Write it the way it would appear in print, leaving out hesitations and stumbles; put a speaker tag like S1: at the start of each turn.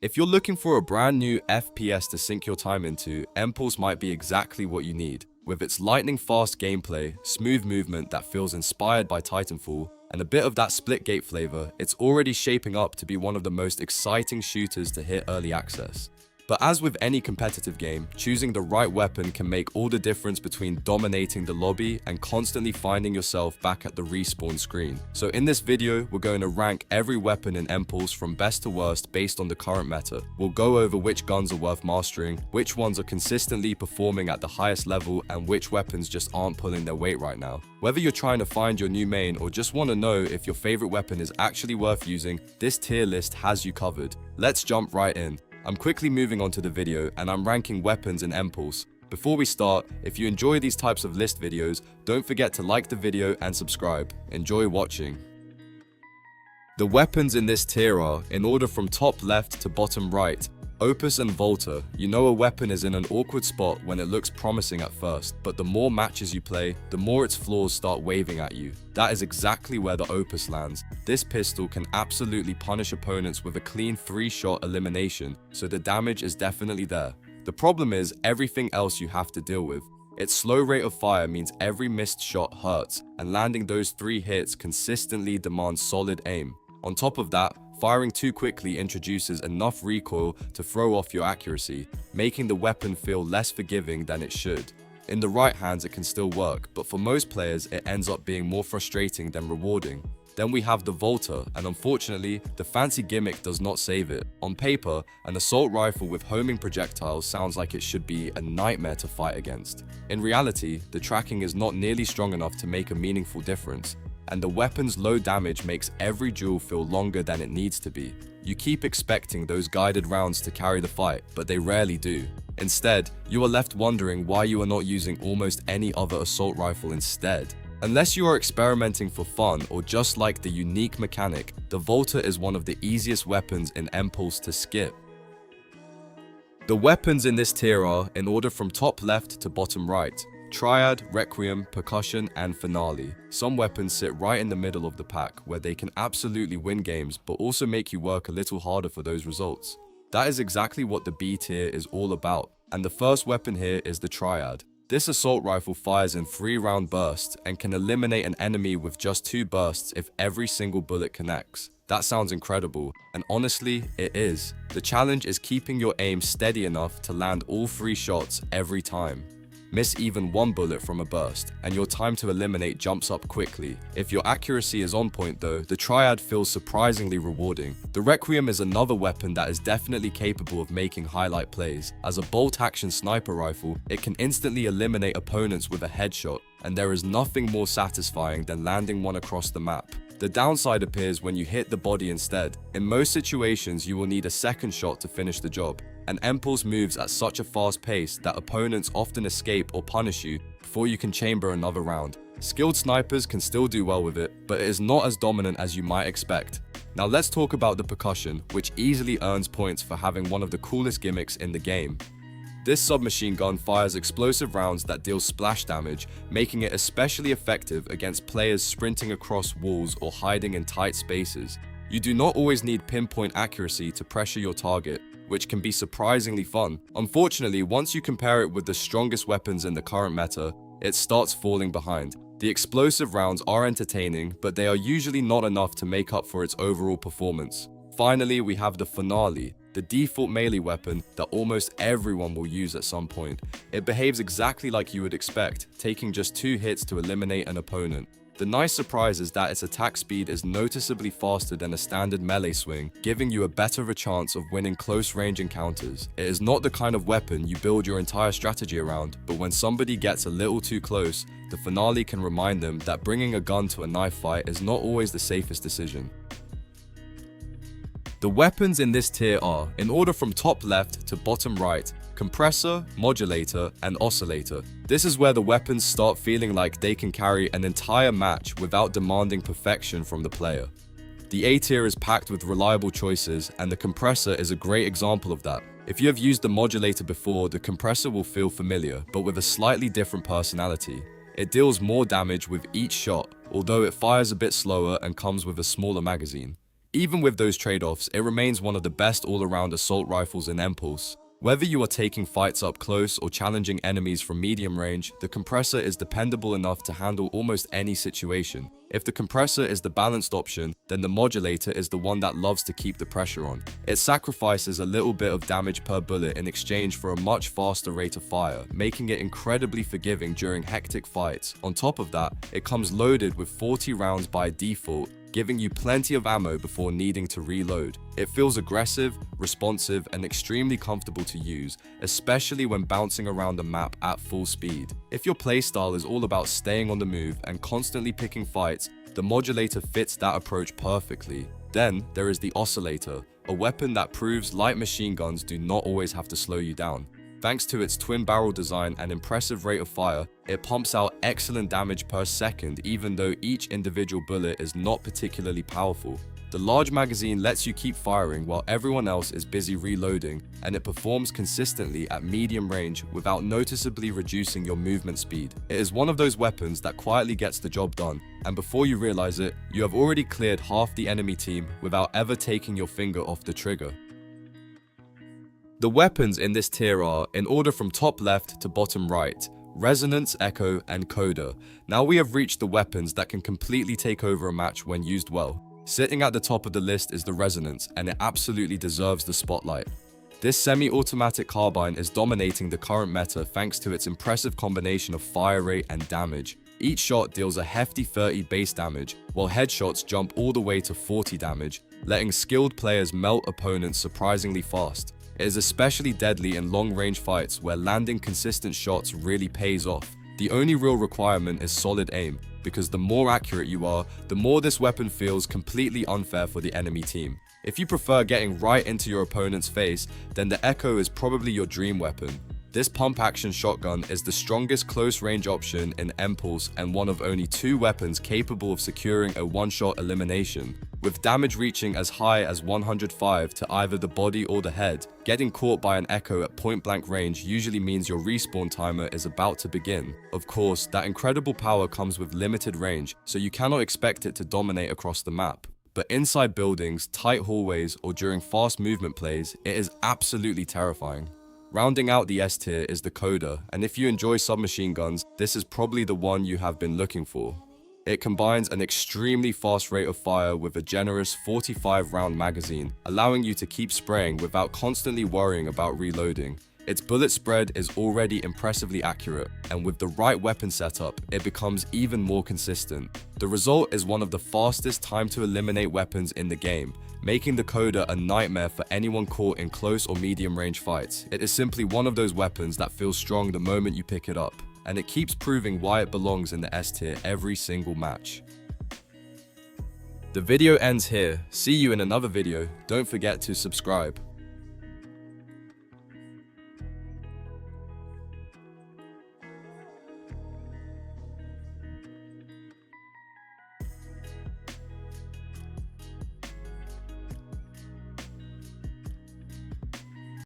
S1: If you're looking for a brand new FPS to sink your time into, Empulse might be exactly what you need. With its lightning-fast gameplay, smooth movement that feels inspired by Titanfall, and a bit of that split-gate flavor, it's already shaping up to be one of the most exciting shooters to hit early access. But as with any competitive game, choosing the right weapon can make all the difference between dominating the lobby and constantly finding yourself back at the respawn screen. So in this video, we're going to rank every weapon in Empulse from best to worst based on the current meta. We'll go over which guns are worth mastering, which ones are consistently performing at the highest level, and which weapons just aren't pulling their weight right now. Whether you're trying to find your new main or just want to know if your favorite weapon is actually worth using, this tier list has you covered. Let's jump right in. I'm quickly moving on to the video and I'm ranking weapons in Empulse. Before we start, if you enjoy these types of list videos, don't forget to like the video and subscribe. Enjoy watching. The weapons in this tier are, in order from top left to bottom right, Opus and Volta. You know a weapon is in an awkward spot when it looks promising at first, but the more matches you play, the more its flaws start waving at you. That is exactly where the Opus lands. This pistol can absolutely punish opponents with a clean 3-shot elimination, so the damage is definitely there. The problem is everything else you have to deal with. Its slow rate of fire means every missed shot hurts, and landing those 3 hits consistently demands solid aim. On top of that, firing too quickly introduces enough recoil to throw off your accuracy, making the weapon feel less forgiving than it should. In the right hands it can still work, but for most players it ends up being more frustrating than rewarding. Then we have the Volta, and unfortunately, the fancy gimmick does not save it. On paper, an assault rifle with homing projectiles sounds like it should be a nightmare to fight against. In reality, the tracking is not nearly strong enough to make a meaningful difference, and the weapon's low damage makes every duel feel longer than it needs to be. You keep expecting those guided rounds to carry the fight, but they rarely do. Instead, you are left wondering why you are not using almost any other assault rifle instead. Unless you are experimenting for fun or just like the unique mechanic, the Volta is one of the easiest weapons in Empulse to skip. The weapons in this tier are, in order from top left to bottom right, Triad, Requiem, Percussion, and Finale. Some weapons sit right in the middle of the pack, where they can absolutely win games, but also make you work a little harder for those results. That is exactly what the B tier is all about, and the first weapon here is the Triad. This assault rifle fires in 3-round bursts and can eliminate an enemy with just 2 bursts if every single bullet connects. That sounds incredible, and honestly, it is. The challenge is keeping your aim steady enough to land all 3 shots every time. Miss even 1 bullet from a burst, and your time to eliminate jumps up quickly. If your accuracy is on point though, the Triad feels surprisingly rewarding. The Requiem is another weapon that is definitely capable of making highlight plays. As a bolt-action sniper rifle, it can instantly eliminate opponents with a headshot, and there is nothing more satisfying than landing one across the map. The downside appears when you hit the body instead. In most situations, you will need a second shot to finish the job, and Empulse moves at such a fast pace that opponents often escape or punish you before you can chamber another round. Skilled snipers can still do well with it, but it is not as dominant as you might expect. Now let's talk about the Percussion, which easily earns points for having one of the coolest gimmicks in the game. This submachine gun fires explosive rounds that deal splash damage, making it especially effective against players sprinting across walls or hiding in tight spaces. You do not always need pinpoint accuracy to pressure your target, which can be surprisingly fun. Unfortunately, once you compare it with the strongest weapons in the current meta, it starts falling behind. The explosive rounds are entertaining, but they are usually not enough to make up for its overall performance. Finally, we have the Finale, the default melee weapon that almost everyone will use at some point. It behaves exactly like you would expect, taking just 2 hits to eliminate an opponent. The nice surprise is that its attack speed is noticeably faster than a standard melee swing, giving you a better of a chance of winning close-range encounters. It is not the kind of weapon you build your entire strategy around, but when somebody gets a little too close, the Finale can remind them that bringing a gun to a knife fight is not always the safest decision. The weapons in this tier are, in order from top left to bottom right, Compressor, Modulator, and Oscillator. This is where the weapons start feeling like they can carry an entire match without demanding perfection from the player. The A tier is packed with reliable choices, and the Compressor is a great example of that. If you have used the Modulator before, the Compressor will feel familiar, but with a slightly different personality. It deals more damage with each shot, although it fires a bit slower and comes with a smaller magazine. Even with those trade-offs, it remains one of the best all-around assault rifles in Empulse. Whether you are taking fights up close or challenging enemies from medium range, the compressor is dependable enough to handle almost any situation. If the compressor is the balanced option, then the modulator is the one that loves to keep the pressure on. It sacrifices a little bit of damage per bullet in exchange for a much faster rate of fire, making it incredibly forgiving during hectic fights. On top of that, it comes loaded with 40 rounds by default, giving you plenty of ammo before needing to reload. It feels aggressive, responsive, and extremely comfortable to use, especially when bouncing around the map at full speed. If your playstyle is all about staying on the move and constantly picking fights, the modulator fits that approach perfectly. Then there is the oscillator, a weapon that proves light machine guns do not always have to slow you down. Thanks to its twin barrel design and impressive rate of fire, it pumps out excellent damage per second even though each individual bullet is not particularly powerful. The large magazine lets you keep firing while everyone else is busy reloading, and it performs consistently at medium range without noticeably reducing your movement speed. It is one of those weapons that quietly gets the job done, and before you realize it, you have already cleared half the enemy team without ever taking your finger off the trigger. The weapons in this tier are, in order from top left to bottom right, Resonance, Echo, and Coda. Now we have reached the weapons that can completely take over a match when used well. Sitting at the top of the list is the Resonance, and it absolutely deserves the spotlight. This semi-automatic carbine is dominating the current meta thanks to its impressive combination of fire rate and damage. Each shot deals a hefty 30 base damage, while headshots jump all the way to 40 damage, letting skilled players melt opponents surprisingly fast. It is especially deadly in long-range fights where landing consistent shots really pays off. The only real requirement is solid aim, because the more accurate you are, the more this weapon feels completely unfair for the enemy team. If you prefer getting right into your opponent's face, then the Echo is probably your dream weapon. This pump-action shotgun is the strongest close-range option in Empulse and one of only 2 weapons capable of securing a one-shot elimination. With damage reaching as high as 105 to either the body or the head, getting caught by an Echo at point-blank range usually means your respawn timer is about to begin. Of course, that incredible power comes with limited range, so you cannot expect it to dominate across the map. But inside buildings, tight hallways, or during fast movement plays, it is absolutely terrifying. Rounding out the S tier is the Coda, and if you enjoy submachine guns, this is probably the one you have been looking for. It combines an extremely fast rate of fire with a generous 45-round magazine, allowing you to keep spraying without constantly worrying about reloading. Its bullet spread is already impressively accurate, and with the right weapon setup, it becomes even more consistent. The result is one of the fastest time to eliminate weapons in the game, making the Coda a nightmare for anyone caught in close or medium range fights. It is simply one of those weapons that feels strong the moment you pick it up, and it keeps proving why it belongs in the S tier every single match. The video ends here. See you in another video. Don't forget to subscribe.